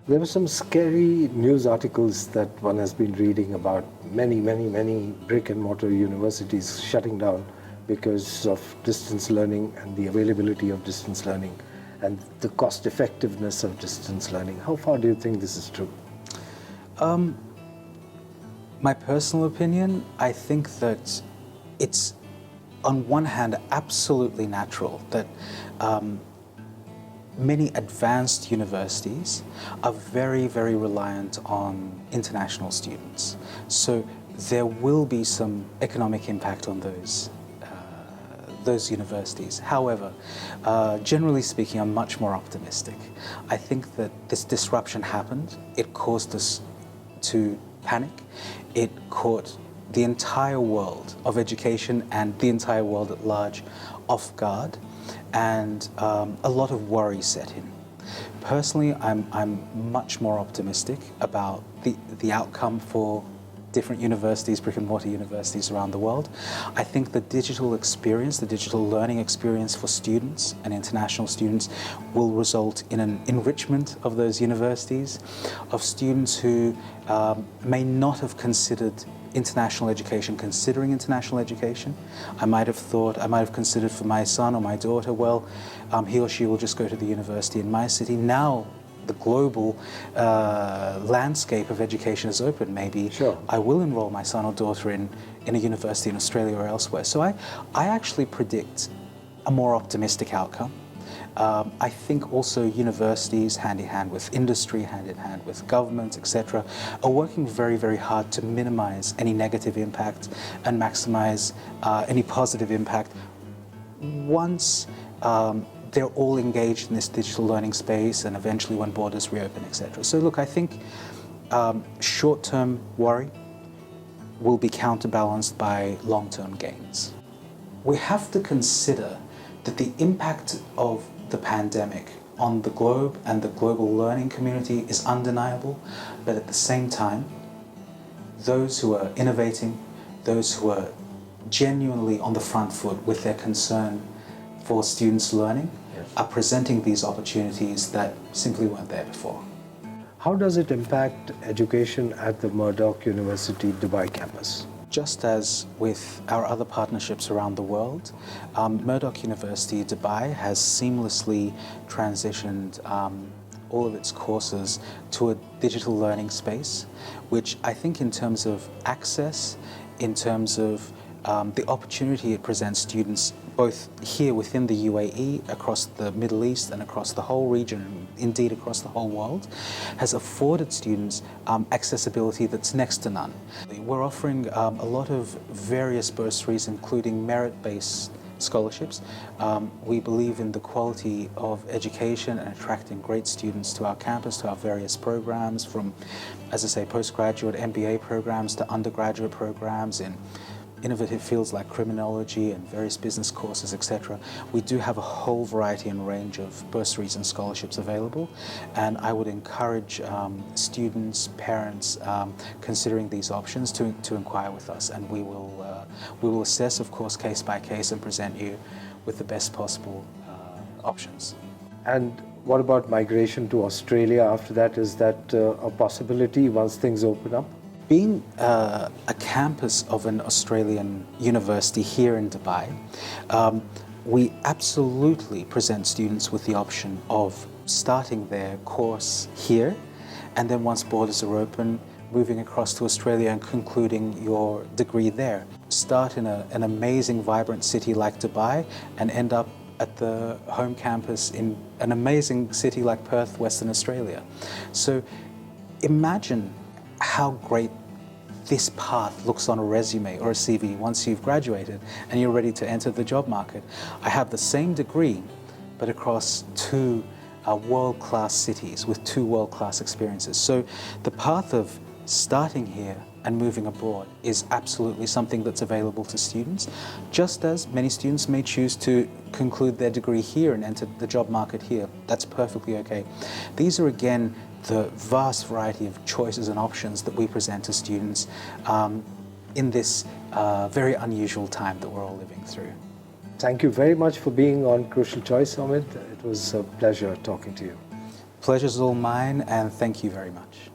There were some scary news articles that one has been reading about many brick and mortar universities shutting down because of distance learning and the availability of distance learning and the cost effectiveness of distance learning. How far do you think this is true? My personal opinion, I think that it's, on one hand, absolutely natural that many advanced universities are very reliant on international students. So there will be some economic impact on those universities. However, generally speaking, I'm much more optimistic. I think that this disruption happened. It caused us to panic. It caught the entire world of education and the entire world at large off guard, and a lot of worry set in. Personally, I'm much more optimistic about the outcome for different universities, brick and mortar universities around the world. I think the digital experience, the digital learning experience for students and international students will result in an enrichment of those universities, of students who may not have considered international education, considering international education. I might have considered for my son or my daughter, well, he or she will just go to the university in my city. Now the global landscape of education is open. Maybe sure, I will enroll my son or daughter in a university in Australia or elsewhere. So I actually predict a more optimistic outcome. I think also universities, hand in hand with industry, hand in hand with government, etc., are working very hard to minimize any negative impact and maximize any positive impact once they're all engaged in this digital learning space and eventually when borders reopen, etc. So look, I think short-term worry will be counterbalanced by long-term gains. We have to consider that the impact of the pandemic on the globe and the global learning community is undeniable, but at the same time, those who are innovating, those who are genuinely on the front foot with their concern for students' learning, are presenting these opportunities that simply weren't there before. How does it impact education at the Murdoch University Dubai campus? Just as with our other partnerships around the world, Murdoch University Dubai has seamlessly transitioned all of its courses to a digital learning space, which I think in terms of access, in terms of the opportunity it presents students both here within the UAE, across the Middle East and across the whole region, indeed across the whole world, has afforded students accessibility that's next to none. We're offering a lot of various bursaries, including merit-based scholarships. We believe in the quality of education and attracting great students to our campus, to our various programs, from, as I say, postgraduate MBA programs to undergraduate programs in innovative fields like criminology and various business courses, etc. We do have a whole variety and range of bursaries and scholarships available, and I would encourage students, parents considering these options to inquire with us, and we will assess, of course, case by case and present you with the best possible options. And what about migration to Australia after that? Is that a possibility once things open up? Being a campus of an Australian university here in Dubai, we absolutely present students with the option of starting their course here, and then once borders are open, moving across to Australia and concluding your degree there. Start in an amazing, vibrant city like Dubai and end up at the home campus in an amazing city like Perth, Western Australia. So imagine how great this path looks on a resume or a CV once you've graduated and you're ready to enter the job market. I have the same degree, but across two world-class cities with two world-class experiences. So the path of starting here and moving abroad is absolutely something that's available to students, just as many students may choose to conclude their degree here and enter the job market here. That's perfectly okay. These are, again, the vast variety of choices and options that we present to students in this very unusual time that we're all living through. Thank you very much for being on Crucial Choice, Omid. It was a pleasure talking to you. Pleasure's all mine, and thank you very much.